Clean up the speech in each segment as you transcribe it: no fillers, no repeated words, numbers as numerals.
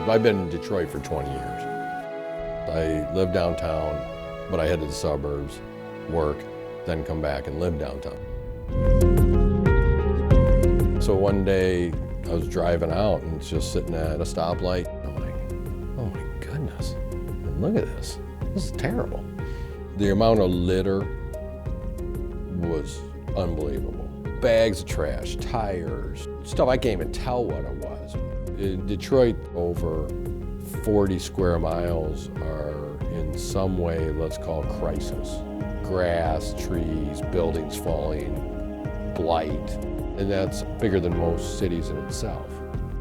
I've been in Detroit for 20 years. I live downtown, but I head to the suburbs, work, then come back and live downtown. So one day I was driving out and just sitting at a stoplight. I'm like, oh my goodness, and look at this. This is terrible. The amount of litter was unbelievable. Bags of trash, tires, stuff I can't even tell what it was. In Detroit, over 40 square miles are in some way, let's call crisis. Grass, trees, buildings falling, blight, and that's bigger than most cities in itself.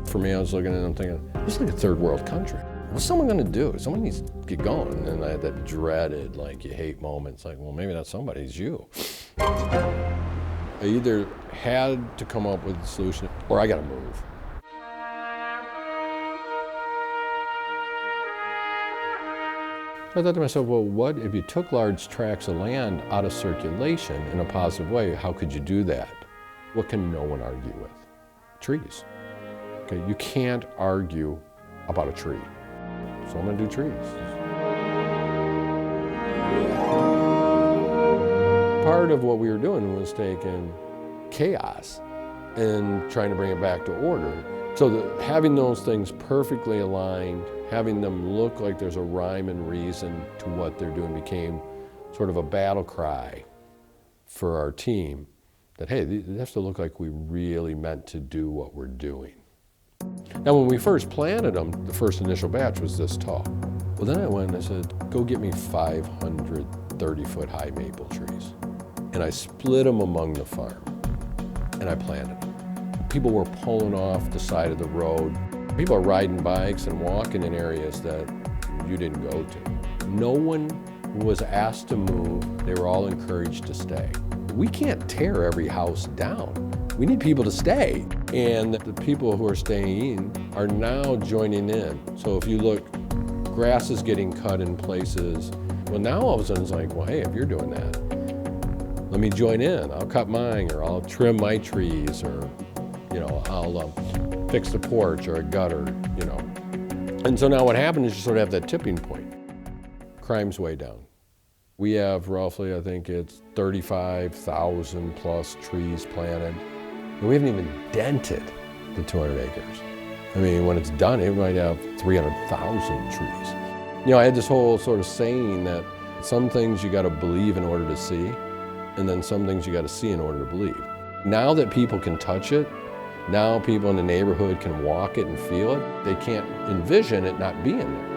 For me, I was looking at it and I'm thinking, this is like a third world country. What's someone gonna do? Someone needs to get going. And I had that dreaded, like, you hate moments, like, well, maybe not somebody, it's you. I either had to come up with a solution or I gotta move. I thought to myself, well, what if you took large tracts of land out of circulation in a positive way? How could you do that? What can no one argue with? Trees. Okay, you can't argue about a tree. So I'm gonna do trees. Part of what we were doing was taking chaos and trying to bring it back to order. So having those things perfectly aligned, having them look like there's a rhyme and reason to what they're doing became sort of a battle cry for our team that, hey, it has to look like we really meant to do what we're doing. Now, when we first planted them, the first initial batch was this tall. Well, then I went and I said, go get me 500 30-foot high maple trees. And I split them among the farm and I planted them. People were pulling off the side of the road. People are riding bikes and walking in areas that you didn't go to. No one was asked to move. They were all encouraged to stay. We can't tear every house down. We need people to stay. And the people who are staying are now joining in. So if you look, grass is getting cut in places. Well, now all of a sudden it's like, well, hey, if you're doing that, let me join in. I'll cut mine, or I'll trim my trees, or I'll fix the porch or a gutter, And so now what happened is you sort of have that tipping point. Crime's way down. We have roughly, I think it's 35,000 plus trees planted. And we haven't even dented the 200 acres. I mean, when it's done, it might have 300,000 trees. I had this whole sort of saying that some things you gotta believe in order to see, and then some things you gotta see in order to believe. Now that people can touch it, now people in the neighborhood can walk it and feel it, they can't envision it not being there.